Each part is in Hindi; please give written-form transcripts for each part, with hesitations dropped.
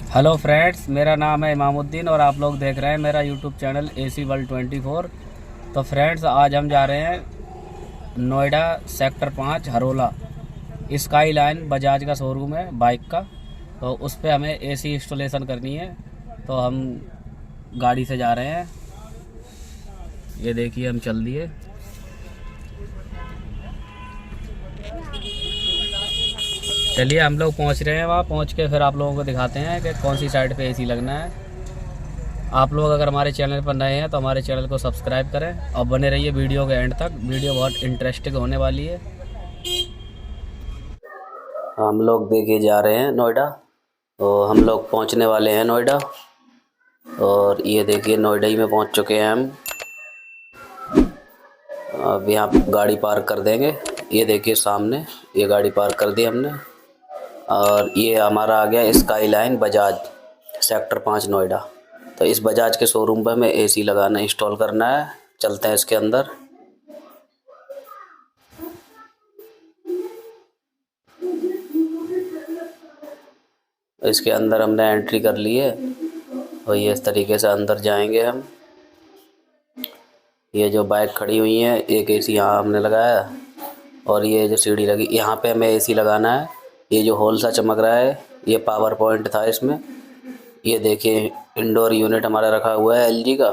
हेलो फ्रेंड्स, मेरा नाम है इमामुद्दीन और आप लोग देख रहे हैं मेरा यूट्यूब चैनल AC वर्ल्ड 24। तो फ्रेंड्स, आज हम जा रहे हैं Noida sector 5 Harola. Sky line Bajaj का शोरूम है बाइक का। तो उस पर हमें AC इंस्टॉलेशन करनी है। तो हम गाड़ी से जा रहे हैं। ये देखिए, हम चल दिए। चलिए, हम लोग पहुंच रहे हैं। वहाँ पहुंच के फिर आप लोगों को दिखाते हैं कि कौन सी साइड पे AC लगना है। आप लोग अगर हमारे चैनल पर नए हैं तो हमारे चैनल को सब्सक्राइब करें और बने रहिए वीडियो के एंड तक। वीडियो बहुत इंटरेस्टिंग होने वाली है। हम लोग देखिए जा रहे हैं नोएडा। तो हम लोग पहुंचने वाले हैं नोएडा। और ये देखिए, नोएडा ही में पहुंच चुके हैं हम। अब यहाँ गाड़ी पार्क कर देंगे। ये देखिए सामने, ये गाड़ी पार्क कर दी हमने। और ये हमारा आ गया sky line Bajaj sector 5 Noida. तो इस बजाज के शोरूम पर हमें AC लगाना इंस्टॉल करना है। चलते हैं इसके अंदर। इसके अंदर हमने एंट्री कर ली है और ये इस तरीके से अंदर जाएंगे हम। ये जो बाइक खड़ी हुई है, एक AC यहाँ हमने लगाया। और ये जो सीढ़ी लगी, यहाँ पे हमें AC लगाना है। ये जो होल सा चमक रहा है, ये पावर पॉइंट था इसमें। ये देखिए, इंडोर यूनिट हमारा रखा हुआ है LG का।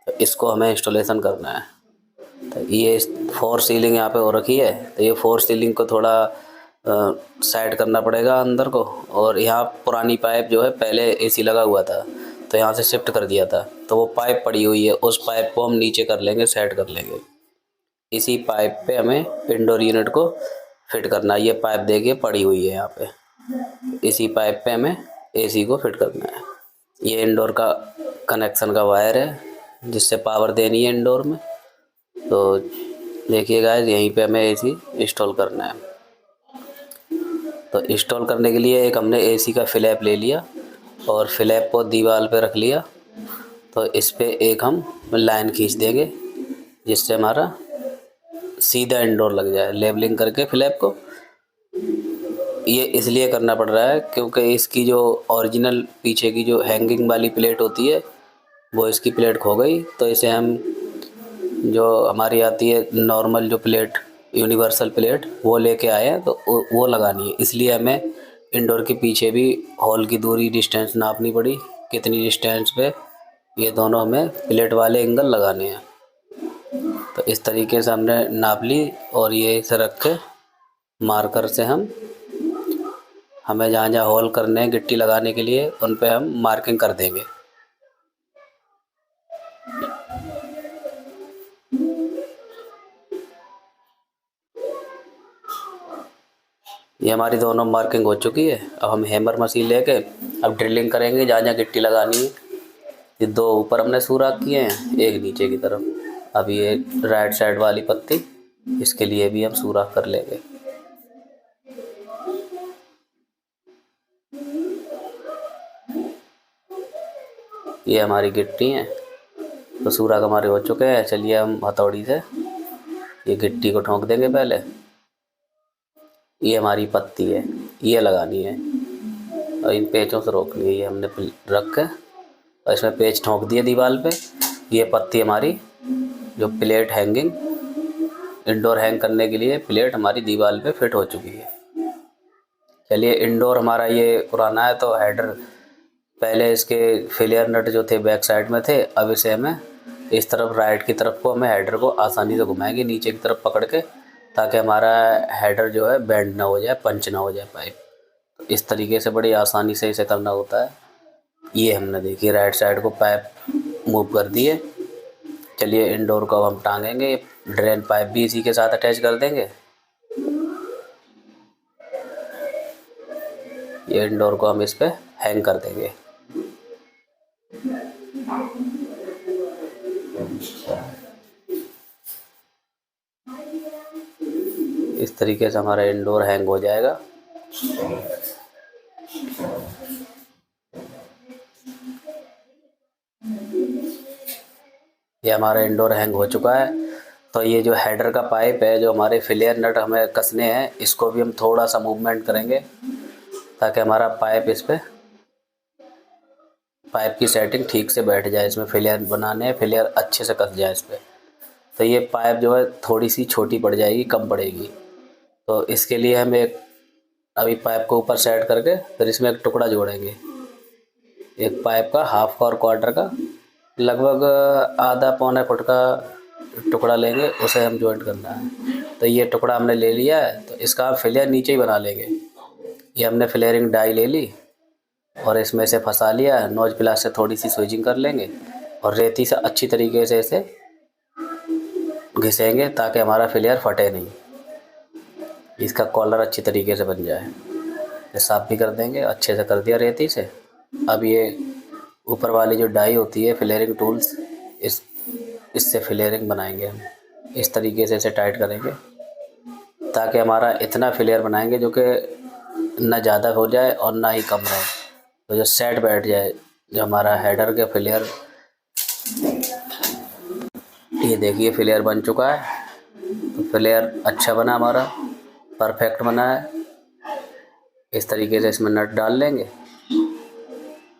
तो इसको हमें इंस्टॉलेशन करना है। तो ये फोर सीलिंग यहाँ पे हो रखी है। तो ये फोर सीलिंग को थोड़ा साइड करना पड़ेगा अंदर को। और यहाँ पुरानी पाइप जो है, पहले AC लगा हुआ था तो यहाँ से शिफ्ट कर दिया था, तो वो पाइप पड़ी हुई है। उस पाइप को हम नीचे कर लेंगे, सेट कर लेंगे। इसी पाइप पे हमें इंडोर यूनिट को फिट करना है। ये पाइप देखिए पड़ी हुई है यहाँ पे। इसी पाइप पे हमें AC को फिट करना है। ये इंडोर का कनेक्शन का वायर है जिससे पावर देनी है इंडोर में। तो देखिए गाइस, यहीं पे हमें AC इंस्टॉल करना है। तो इंस्टॉल करने के लिए एक हमने AC का फ्लैप ले लिया और फ्लैप को दीवार पे रख लिया। तो इस पे एक हम लाइन खींच देंगे जिससे हमारा सीधा इंडोर लग जाए, लेबलिंग करके फ्लैप को। ये इसलिए करना पड़ रहा है क्योंकि इसकी जो ओरिजिनल पीछे की जो हैंगिंग वाली प्लेट होती है, वो इसकी प्लेट खो गई। तो इसे हम, जो हमारी आती है नॉर्मल जो प्लेट, यूनिवर्सल प्लेट, वो लेके आए हैं। तो वो लगानी है। इसलिए हमें इंडोर के पीछे भी हॉल की दूरी, डिस्टेंस नापनी पड़ी, कितनी डिस्टेंस पे ये दोनों हमें प्लेट वाले एंगल लगाने हैं। तो इस तरीके से हमने नाप ली और ये इसे रख के मार्कर से हमें जहाँ जहाँ होल करने हैं गिट्टी लगाने के लिए, उन पे हम मार्किंग कर देंगे। ये हमारी दोनों मार्किंग हो चुकी है। अब हम हैमर मशीन लेके अब ड्रिलिंग करेंगे जहाँ जहाँ गिट्टी लगानी है। ये दो ऊपर हमने सुराख किए हैं, एक नीचे की तरफ। अब ये राइट साइड वाली पत्ती, इसके लिए भी हम सुराख कर लेंगे। ये हमारी गिट्टी है। तो सुराख हमारे हो चुके हैं। चलिए हम हथौड़ी से ये गिट्टी को ठोक देंगे पहले। ये हमारी पत्ती है, ये लगानी है और इन पेचों से रोकनी है। ये हमने रख के और इसमें पेच ठोक दिए दीवार पे। ये पत्ती हमारी जो प्लेट हैंगिंग, इंडोर हैंग करने के लिए प्लेट हमारी दीवार पे फिट हो चुकी है। चलिए, इंडोर हमारा ये पुराना है तो हेडर, पहले इसके फेलियर नट जो थे बैक साइड में थे, अब इसे हमें इस तरफ राइट की तरफ को हमें हेडर को आसानी से घुमाएंगे नीचे की तरफ पकड़ के, ताकि हमारा हेडर जो है बेंड ना हो जाए, पंच ना हो जाए पाइप। तो इस तरीके से बड़ी आसानी से इसे करना होता है। ये हमने देखिए राइट साइड को पाइप मूव कर दिए। चलिए, इंडोर को अब हम टांगेंगे। ड्रेन पाइप भी इसी के साथ अटैच कर देंगे। ये इंडोर को हम इस पे हैंग कर देंगे। इस तरीके से हमारा इंडोर हैंग हो जाएगा। ये हमारा इंडोर हैंग हो चुका है। तो ये जो हेडर का पाइप है, जो हमारे फ्लेयर नट हमें कसने हैं, इसको भी हम थोड़ा सा मूवमेंट करेंगे ताकि हमारा पाइप इस पे पाइप की सेटिंग ठीक से बैठ जाए, इसमें फिलियर बनाने हैं, फिलियर अच्छे से कस जाए इस पर। तो ये पाइप जो है थोड़ी सी छोटी पड़ जाएगी, कम पड़ेगी। तो इसके लिए हम एक अभी पाइप को ऊपर सेट करके फिर इसमें एक टुकड़ा जोड़ेंगे, एक पाइप का हाफ का और क्वार्टर का, लगभग आधा पौने फुट का टुकड़ा लेंगे, उसे हम जॉइंट करना है। तो ये टुकड़ा हमने ले लिया है, तो इसका फिलियर नीचे ही बना लेंगे। ये हमने फिलेरिंग डाई ले ली और इसमें से फंसा लिया, नोज प्लास से थोड़ी सी स्विचिंग कर लेंगे और रेती से अच्छी तरीके से इसे घिसेंगे ताकि हमारा फिलियर फटे नहीं, इसका कॉलर अच्छी तरीके से बन जाए। ये साफ भी कर देंगे, अच्छे से कर दिया रेती से। अब ये ऊपर वाली जो डाई होती है फिलेरिंग टूल्स, इससे फिलेरिंग बनाएंगे हम। इस तरीके से इसे टाइट करेंगे ताकि हमारा इतना फिलेयर बनाएंगे जो कि ना ज़्यादा हो जाए और ना ही कम रहे, तो जो सेट बैठ जाए जो हमारा हेडर के फिलेयर। ये देखिए फिलेयर बन चुका है, तो फिलेयर अच्छा बना हमारा, परफेक्ट बना है। इस तरीके से इसमें नट डाल लेंगे।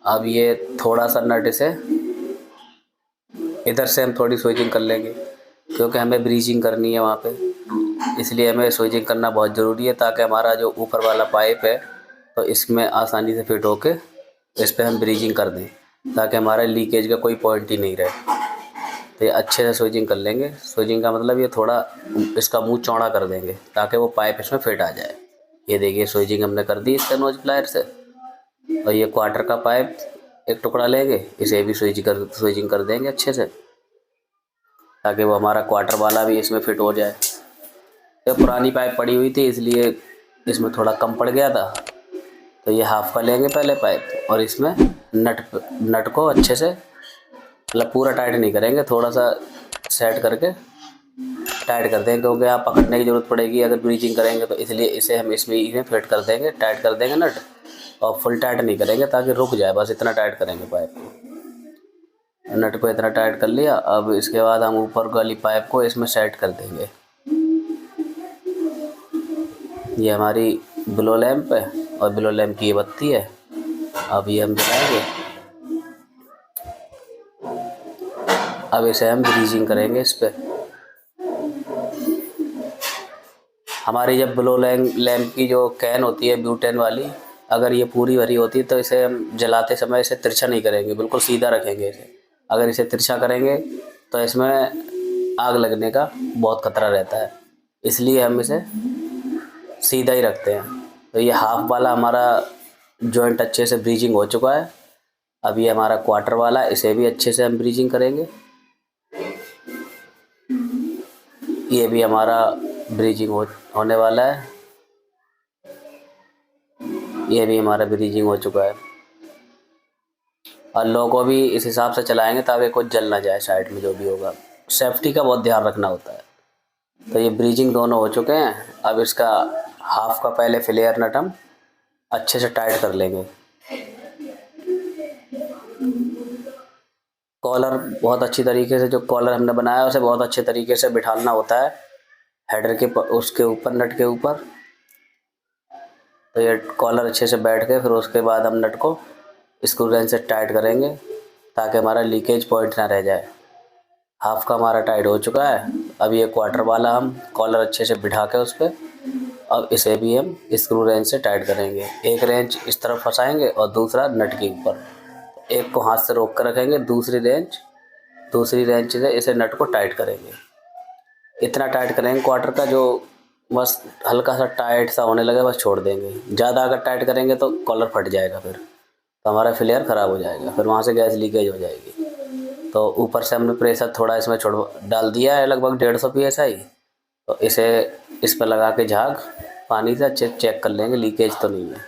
अब ये थोड़ा सा नट इसे इधर से हम थोड़ी स्विचिंग कर लेंगे क्योंकि हमें ब्रीजिंग करनी है वहाँ पे, इसलिए हमें स्विचिंग करना बहुत ज़रूरी है ताकि हमारा जो ऊपर वाला पाइप है तो इसमें आसानी से फिट होके इस पर हम ब्रीजिंग कर दें ताकि हमारा लीकेज का कोई पॉइंट ही नहीं रहे। तो ये अच्छे से स्विचिंग कर लेंगे। स्विचिंग का मतलब ये थोड़ा इसका मुंह चौड़ा कर देंगे ताकि वो पाइप इसमें फिट आ जाए। ये देखिए स्विचिंग हमने कर दी इससे नोज प्लायर से। और ये क्वार्टर का पाइप एक टुकड़ा लेंगे, इसे भी स्विचिंग कर देंगे अच्छे से ताकि वो हमारा क्वार्टर वाला भी इसमें फिट हो जाए। ये पुरानी पाइप पड़ी हुई थी इसलिए इसमें थोड़ा कम पड़ गया था, तो ये हाफ का लेंगे पहले पाइप और इसमें नट को अच्छे से, मतलब पूरा टाइट नहीं करेंगे, थोड़ा सा सेट करके टाइट कर देंगे क्योंकि आप पकड़ने की ज़रूरत पड़ेगी अगर ब्रीचिंग करेंगे, तो इसलिए इसे हम इसमें फिट कर देंगे, टाइट कर देंगे नट, और फुल टाइट नहीं करेंगे ताकि रुक जाए, बस इतना टाइट करेंगे पाइप को। नट को इतना टाइट कर लिया। अब इसके बाद हम ऊपर वाली पाइप को इसमें सेट कर देंगे। ये हमारी ब्लो लैंप है और ब्लो लैंप की ये बत्ती है। अब ये हम जलाएंगे। अब इसे हम ब्रीजिंग करेंगे इस पर। हमारी जब ब्लो लैंप की जो कैन होती है ब्यूटेन वाली, अगर ये पूरी भरी होती है तो इसे हम जलाते समय इसे तिरछा नहीं करेंगे, बिल्कुल सीधा रखेंगे इसे। अगर इसे तिरछा करेंगे तो इसमें आग लगने का बहुत खतरा रहता है, इसलिए हम इसे सीधा ही रखते हैं। तो ये हाफ वाला हमारा जॉइंट अच्छे से ब्रीजिंग हो चुका है। अब ये हमारा क्वार्टर वाला, इसे भी अच्छे से हम ब्रीजिंग करेंगे। ये भी हमारा ब्रीजिंग होने वाला है। ये भी हमारा ब्रीजिंग हो चुका है। और लो को भी इस हिसाब से चलाएंगे ताकि कुछ जल ना जाए साइड में, जो भी होगा सेफ्टी का बहुत ध्यान रखना होता है। तो ये ब्रीजिंग दोनों हो चुके हैं। अब इसका हाफ का पहले फ्लेयर नट हम अच्छे से टाइट कर लेंगे। कॉलर बहुत अच्छी तरीके से, जो कॉलर हमने बनाया उसे बहुत अच्छे तरीके से बिठाना होता है हेडर के उसके ऊपर, नट के ऊपर। तो ये कॉलर अच्छे से बैठ गए, फिर उसके बाद हम नट को स्क्रू रेंच से टाइट करेंगे ताकि हमारा लीकेज पॉइंट ना रह जाए। हाफ का हमारा टाइट हो चुका है। अब ये क्वार्टर वाला हम कॉलर अच्छे से बिठा के उस पर, अब इसे भी हम स्क्रू रेंच से टाइट करेंगे। एक रेंच इस तरफ फंसाएंगे और दूसरा नट के ऊपर, एक को हाथ से रोक कर रखेंगे, दूसरी रेंच से इसे नट को टाइट करेंगे। इतना टाइट करेंगे क्वार्टर का जो बस हल्का सा टाइट सा होने लगे, बस छोड़ देंगे। ज़्यादा अगर टाइट करेंगे तो कॉलर फट जाएगा, फिर तो हमारा फ्लेयर ख़राब हो जाएगा, फिर वहाँ से गैस लीकेज हो जाएगी। तो ऊपर से हमने प्रेशर थोड़ा इसमें डाल दिया है, लगभग 150 PSI। तो इसे इस पर लगा के झाग पानी से अच्छे चेक कर लेंगे लीकेज तो नहीं है।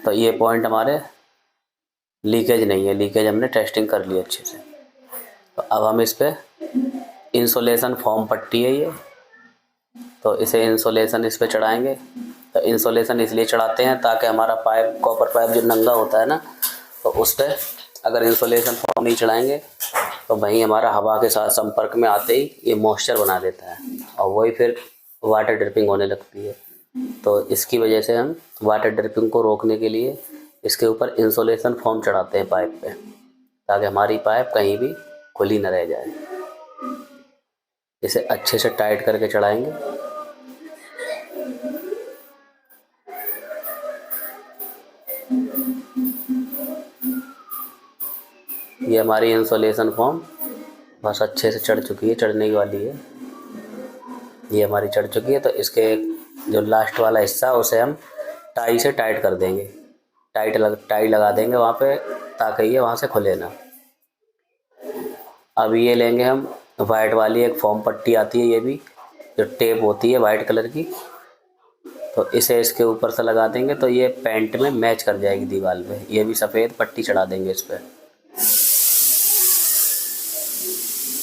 तो ये पॉइंट हमारे लीकेज नहीं है, लीकेज हमने टेस्टिंग कर ली अच्छे से। तो अब हम इस पर इंसुलेशन फोम पट्टी है ये, तो इसे इंसुलेशन इस पर चढ़ाएंगे। तो इंसुलेशन इसलिए चढ़ाते हैं ताकि हमारा पाइप, कॉपर पाइप जो नंगा होता है ना, तो उस पर अगर इंसुलेशन फोम नहीं चढ़ाएंगे तो वहीं हमारा हवा के साथ संपर्क में आते ही ये मॉइस्चर बना देता है और वही फिर वाटर ड्रिपिंग होने लगती है। तो इसकी वजह से हम वाटर ड्रिपिंग को रोकने के लिए इसके ऊपर इंसुलेशन फोम चढ़ाते हैं पाइप पे, ताकि हमारी पाइप कहीं भी खुली न रह जाए। इसे अच्छे से टाइट करके चढ़ाएंगे। ये हमारी इंसुलेशन फोम बस अच्छे से चढ़ चुकी है, चढ़ने वाली है। ये हमारी चढ़ चुकी है। तो इसके जो लास्ट वाला हिस्सा उसे हम टाई से टाइट कर देंगे, टाई लगा देंगे वहाँ पे, ताकि ये वहाँ से खुले ना। अब ये लेंगे हम वाइट वाली एक फोम पट्टी आती है, ये भी जो टेप होती है वाइट कलर की, तो इसे इसके ऊपर से लगा देंगे तो ये पेंट में मैच कर जाएगी दीवार पे। ये भी सफ़ेद पट्टी चढ़ा देंगे इस पर।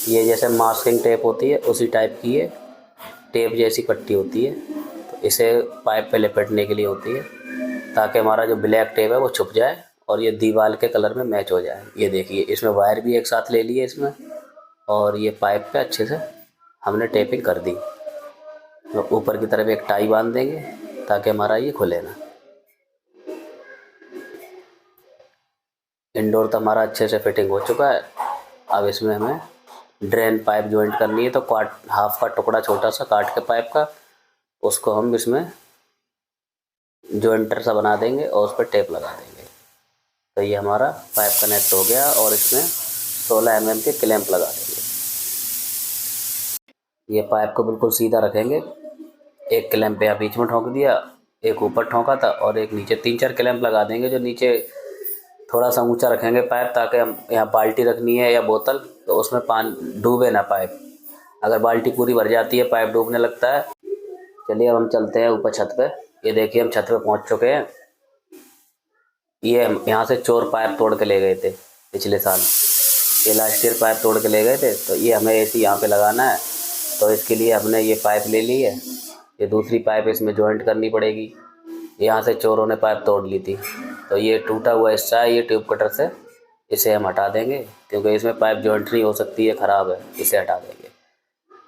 ये जैसे मास्किंग टेप होती है उसी टाइप की ये टेप जैसी पट्टी होती है, तो इसे पाइप पे लपेटने के लिए होती है, ताकि हमारा जो ब्लैक टेप है वो छुप जाए और ये दीवार के कलर में मैच हो जाए। ये देखिए, इसमें वायर भी एक साथ ले लिए इसमें, और ये पाइप पे अच्छे से हमने टेपिंग कर दी। तो ऊपर की तरफ एक टाई बांध देंगे ताकि हमारा ये खुले ना। इंडोर तो हमारा अच्छे से फिटिंग हो चुका है। अब इसमें हमें ड्रेन पाइप जॉइंट करनी है, तो हाफ का टुकड़ा छोटा सा काट के पाइप का, उसको हम इसमें जॉइंटर सा बना देंगे और उस पर टेप लगा देंगे। तो ये हमारा पाइप कनेक्ट हो गया और इसमें 16 mm के क्लैंप लगा देंगे। ये पाइप को बिल्कुल सीधा रखेंगे। एक क्लैंप यहाँ बीच में ठोक दिया, एक ऊपर ठोका था और एक नीचे। 3-4 क्लैंप लगा देंगे जो नीचे थोड़ा सा ऊंचा रखेंगे पाइप, ताकि हम यहाँ बाल्टी रखनी है या बोतल, तो उसमें पानी डूबे ना पाइप। अगर बाल्टी पूरी भर जाती है पाइप डूबने लगता है। चलिए अब हम चलते हैं ऊपर छत पे। ये देखिए हम छत पे पहुँच चुके हैं। ये हम यहाँ से चोर पाइप तोड़ के ले गए थे पिछले साल, ये लास्ट ईयर पाइप तोड़ के ले गए थे। तो ये हमें एसी यहाँ पे लगाना है, तो इसके लिए हमने ये पाइप ले ली है। ये दूसरी पाइप इसमें जॉइंट करनी पड़ेगी। यहाँ से चोरों ने पाइप तोड़ ली थी, तो ये टूटा हुआ हिस्सा है, ये ट्यूब कटर से इसे हम हटा देंगे, क्योंकि इसमें पाइप जॉइंट नहीं हो सकती है, ख़राब है। इसे हटा देंगे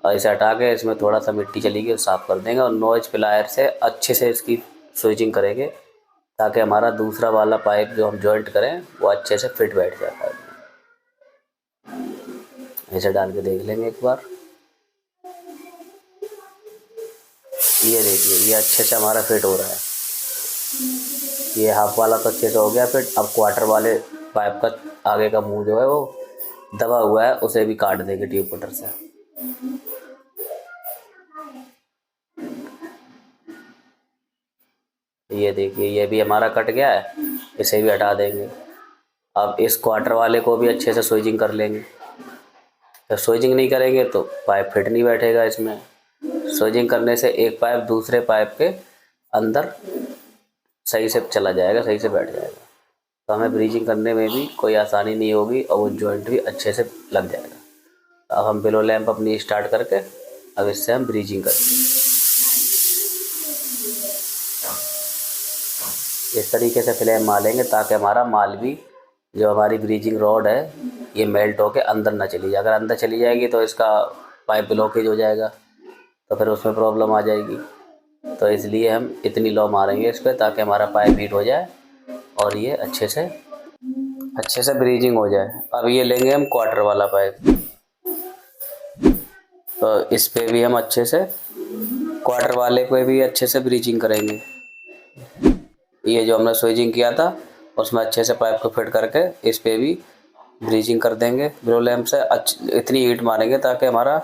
और इसे हटा के इसमें थोड़ा सा मिट्टी चली गई साफ़ कर देंगे, और नॉइज प्लायर से अच्छे से इसकी स्विचिंग करेंगे, ताकि हमारा दूसरा वाला पाइप जो हम जॉइंट करें वो अच्छे से फिट बैठ जाए पाइप में। इसे डाल के देख लेंगे एक बार। ये देखिए, ये अच्छे से हमारा फिट हो रहा है। ये हाफ वाला तो अच्छे से हो गया फिट। अब क्वार्टर वाले पाइप का आगे का मुंह जो है वो दबा हुआ है, उसे भी काट देंगे ट्यूब कटर से। ये देखिए, ये भी हमारा कट गया है, इसे भी हटा देंगे। अब इस क्वार्टर वाले को भी अच्छे से स्विचिंग कर लेंगे। जब स्विचिंग नहीं करेंगे तो पाइप फिट नहीं बैठेगा इसमें। स्विचिंग करने से एक पाइप दूसरे पाइप के अंदर सही से चला जाएगा, सही से बैठ जाएगा, तो हमें ब्रीजिंग करने में भी कोई आसानी नहीं होगी और वो जॉइंट भी अच्छे से लग जाएगा। अब हम बिलो लैंप अपनी स्टार्ट करके अब इससे हम ब्रीजिंग करेंगे। इस तरीके से फ्लेम मारेंगे ताकि हमारा माल भी, जो हमारी ब्रीजिंग रॉड है, ये मेल्ट होकर अंदर ना चली जाए। अगर अंदर चली जाएगी तो इसका पाइप ब्लॉकेज हो जाएगा, तो फिर उसमें प्रॉब्लम आ जाएगी। तो इसलिए हम इतनी लो मारेंगे इस पर, ताकि हमारा पाइप हीट हो जाए और ये अच्छे से ब्रीजिंग हो जाए। अब ये लेंगे हम क्वार्टर वाला पाइप, तो इस पे भी हम अच्छे से क्वार्टर वाले पे भी अच्छे से ब्रीजिंग करेंगे। ये जो हमने स्विचिंग किया था उसमें अच्छे से पाइप को फिट करके इस पे भी ब्रीजिंग कर देंगे ब्लो लैंप से। इतनी हीट मारेंगे ताकि हमारा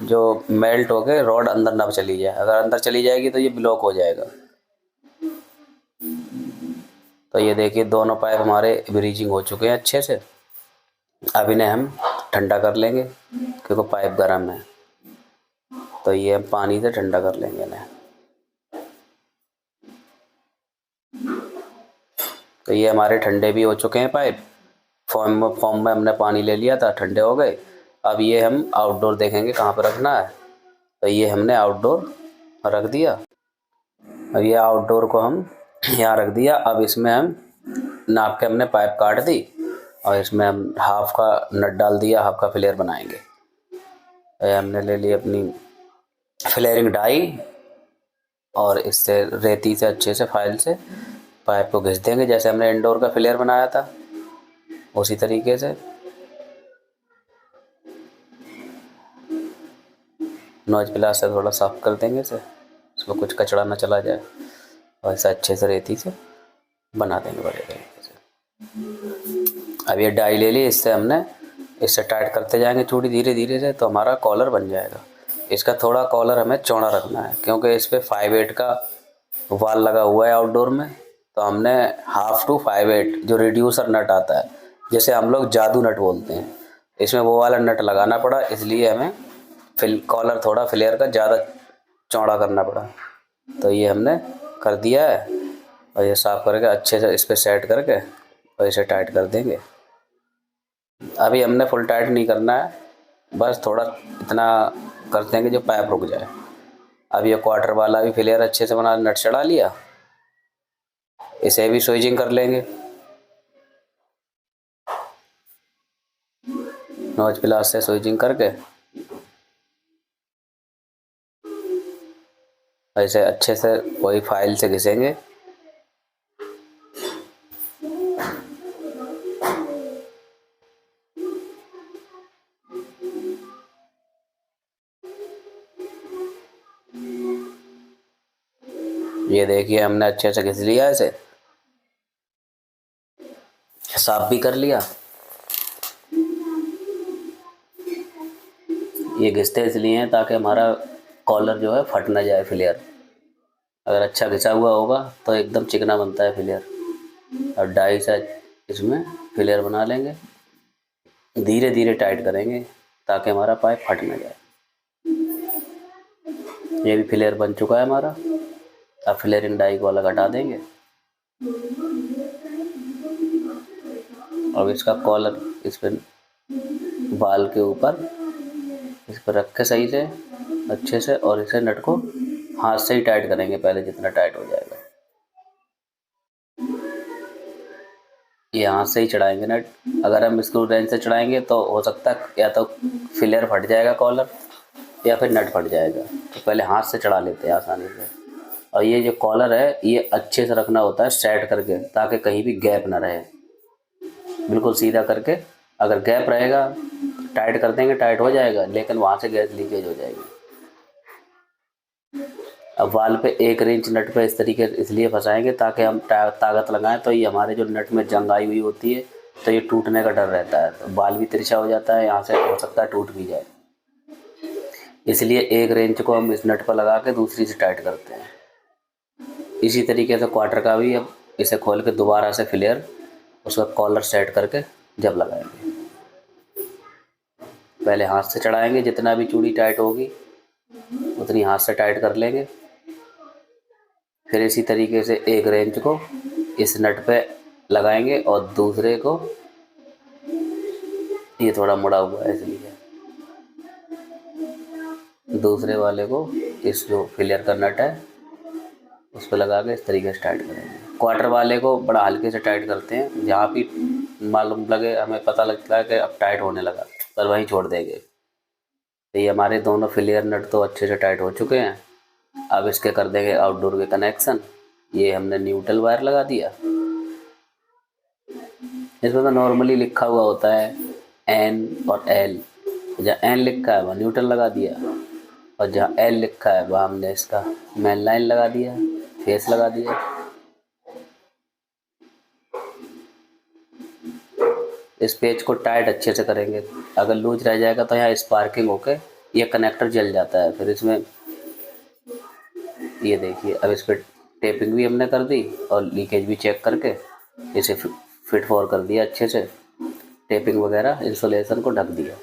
जो मेल्ट हो के रॉड अंदर ना चली जाए। अगर अंदर चली जाएगी तो ये ब्लॉक हो जाएगा। तो ये देखिए, दोनों पाइप हमारे ब्रीजिंग हो चुके हैं अच्छे से। अब इन्हें हम ठंडा कर लेंगे, क्योंकि पाइप गर्म है, तो ये हम पानी से ठंडा कर लेंगे इन्हें। तो ये हमारे ठंडे भी हो चुके हैं पाइप। फॉर्म में हमने पानी ले लिया था, ठंडे हो गए। अब ये हम आउटडोर देखेंगे कहाँ पर रखना है, तो ये हमने आउटडोर रख दिया। अब ये आउटडोर को हम यहाँ रख दिया। अब इसमें हम नाप के हमने पाइप काट दी और इसमें हम हाफ का नट डाल दिया, हाफ का फ्लेयर बनाएंगे। हमने ले ली अपनी फ्लेयरिंग डाई और इससे रेती से अच्छे से फाइल से पाइप को घिस देंगे जैसे हमने इंडोर का फ्लेयर बनाया था उसी तरीके से। नॉइज प्लास से थोड़ा साफ कर देंगे इसे, इसमें कुछ कचरा ना चला जाए, और ऐसा अच्छे से रेती से बना देंगे बढ़िया तरीके से। अब ये डाई ले ली, इससे हमने इससे टाइट करते जाएंगे चूड़ी धीरे धीरे से, तो हमारा कॉलर बन जाएगा। इसका थोड़ा कॉलर हमें चौड़ा रखना है क्योंकि इस पर 5/8 का वाल लगा हुआ है आउटडोर में, तो हमने 1/2 to 5/8 जो रिड्यूसर नट आता है जिसे हम लोग जादू नट बोलते हैं, इसमें वो वाला नट लगाना पड़ा, इसलिए हमें कॉलर थोड़ा फ्लेयर का ज़्यादा चौड़ा करना पड़ा। तो ये हमने कर दिया है, और ये साफ करके अच्छे से इस पर सेट करके और इसे टाइट कर देंगे। अभी हमने फुल टाइट नहीं करना है, बस थोड़ा इतना कर देंगे जो पाइप रुक जाए। अब ये क्वार्टर वाला भी फ्लेयर अच्छे से बना नट चढ़ा लिया, इसे भी स्विचिंग कर लेंगे। नॉच प्लास से स्विचिंग करके ऐसे अच्छे से वही फाइल से घिसेंगे। ये देखिए हमने अच्छे से घिस लिया, इसे साफ भी कर लिया। ये घिसते इसलिए हैं ताकि हमारा कॉलर जो है फट ना जाए फ्लेयर। अगर अच्छा घिसा हुआ होगा तो एकदम चिकना बनता है फ्लेयर। और डाई से इसमें फ्लेयर बना लेंगे, धीरे धीरे टाइट करेंगे ताकि हमारा पाइप फट ना जाए। ये भी फ्लेयर बन चुका है हमारा। अब फ्लेयरिंग डाई को अलग हटा देंगे, और इसका कॉलर इस पर बाल के ऊपर इस पर रख के सही से अच्छे से, और इसे नट को हाथ से ही टाइट करेंगे पहले, जितना टाइट हो जाएगा। ये हाथ से ही चढ़ाएंगे नट। अगर हम स्क्रू रेंच से चढ़ाएंगे तो हो सकता है या तो फ्लेयर फट जाएगा कॉलर, या फिर नट फट जाएगा। तो पहले हाथ से चढ़ा लेते हैं आसानी से। और ये जो कॉलर है ये अच्छे से रखना होता है सेट करके, ताकि कहीं भी गैप ना रहे। बिल्कुल सीधा करके, अगर गैप रहेगा टाइट कर देंगे, टाइट हो जाएगा, लेकिन वहाँ से गैस लीकेज हो जाएगी। अब वाल पे 1 इंच नट पे इस तरीके इसलिए फंसाएंगे ताकि हम ताकत लगाएं, तो ये हमारे जो नट में जंग आई हुई होती है तो ये टूटने का डर रहता है, तो बाल भी तिरछा हो जाता है, यहाँ से हो सकता है टूट भी जाए। इसलिए 1 इंच को हम इस नट पर लगा के दूसरी से टाइट करते हैं। इसी तरीके से क्वार्टर का भी अब इसे खोल के दोबारा से फ्लेयर उसका कॉलर सेट करके जब लगाएंगे, पहले हाथ से चढ़ाएंगे, जितना भी चूड़ी टाइट होगी उतनी हाथ से टाइट कर लेंगे। फिर इसी तरीके से 1 रेंच को इस नट पे लगाएंगे, और दूसरे को, ये थोड़ा मुड़ा हुआ है इसलिए, दूसरे वाले को इस जो फ्लेयर का नट है उस पर लगा के इस तरीके से टाइट करेंगे। क्वार्टर वाले को बड़ा हल्के से टाइट करते हैं, जहाँ भी मालूम लगे, हमें पता लगता है कि अब टाइट होने लगा, पर वहीं छोड़ देंगे। तो ये हमारे दोनों फ्लेयर नट तो अच्छे से टाइट हो चुके हैं। अब इसके कर देंगे आउटडोर के कनेक्शन। ये हमने न्यूट्रल वायर लगा दिया, इसमें तो नॉर्मली लिखा हुआ होता है N और L। जहाँ N लिखा है वहाँ न्यूट्रल लगा दिया, और जहाँ L लिखा है वहाँ हमने इसका मेन लाइन लगा दिया, फेस लगा दिया। इस पेज को टाइट अच्छे से करेंगे, अगर लूज रह जाएगा तो यहाँ स्पार्किंग होके ये कनेक्टर जल जाता है। फिर इसमें ये देखिए, अब इस पर टेपिंग भी हमने कर दी और लीकेज भी चेक करके इसे फिट फॉर कर दिया अच्छे से। टेपिंग वगैरह इंसुलेशन को ढक दिया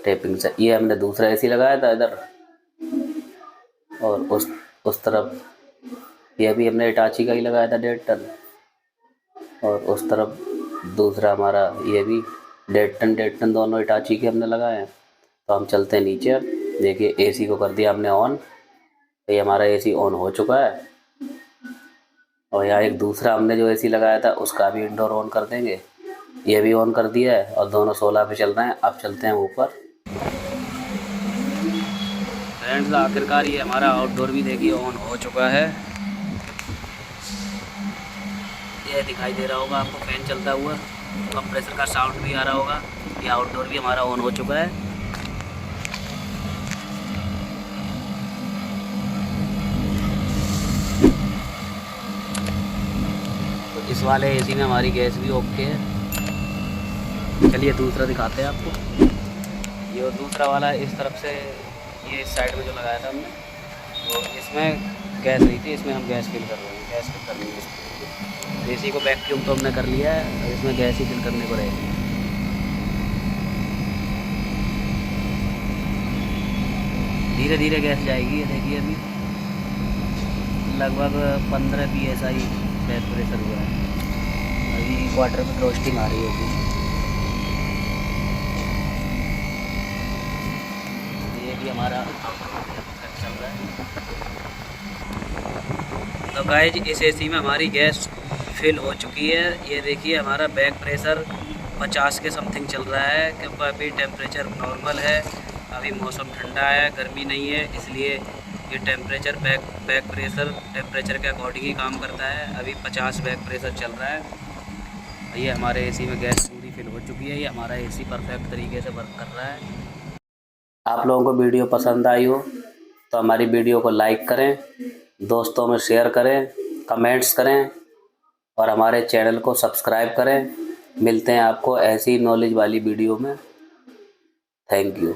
टेपिंग से। ये हमने दूसरा एसी लगाया था इधर, और उस तरफ ये भी हमने इटाची का ही लगाया था 1.5 टन, और उस तरफ दूसरा हमारा ये भी 1.5 टन दोनों इटाची के हमने लगाए हैं। तो हम चलते हैं नीचे। देखिए एसी को कर दिया हमने ऑन, तो ये हमारा एसी ऑन हो चुका है। और यहाँ एक दूसरा हमने जो एसी लगाया था उसका भी इंडोर ऑन कर देंगे, ये भी ऑन कर दिया है, और दोनों 16 पे चल रहे हैं। अब चलते हैं ऊपर। फ्रेंड्स आखिरकार ये हमारा आउटडोर भी देखिए ऑन हो चुका है। ये दिखाई दे रहा होगा आपको फैन चलता हुआ, कंप्रेसर का साउंड भी आ रहा होगा। ये आउटडोर भी हमारा ऑन हो चुका है। तो इस वाले एसी में हमारी गैस भी ओके है। चलिए दूसरा दिखाते हैं आपको। ये दूसरा वाला इस तरफ से, ये इस साइड में जो लगाया था हमने, तो इसमें गैस नहीं थी, इसमें हम गैस फिल कर रहे हैं। गैस फिल करनी है इसमें। एसी को वैक्यूम तो हमने कर लिया है, अब इसमें गैस ही फिल करने को रहेगी। धीरे धीरे गैस जाएगी। ये देखिए अभी लगभग 15 PSI गैस प्रेशर हुआ है। अभी क्वार्टर में रोस्टिंग आ रही होगी। ये भी हमारा चल रहा है। तो गाइज इस एसी में हमारी गैस फिल हो चुकी है। ये देखिए हमारा बैक प्रेशर 50 के समथिंग चल रहा है, क्योंकि अभी टेम्परेचर नॉर्मल है। अभी मौसम ठंडा है, गर्मी नहीं है, इसलिए ये टेम्परेचर बैक प्रेशर टेम्परेचर के अकॉर्डिंग ही काम करता है। अभी 50 बैक प्रेशर चल रहा है। ये हमारे एसी में गैस पूरी फिल हो चुकी है। ये हमारा एसी परफेक्ट तरीके से वर्क कर रहा है। आप लोगों को वीडियो पसंद आई हो तो हमारी वीडियो को लाइक करें, दोस्तों में शेयर करें, कमेंट्स करें और हमारे चैनल को सब्सक्राइब करें। मिलते हैं आपको ऐसी नॉलेज वाली वीडियो में। Thank you.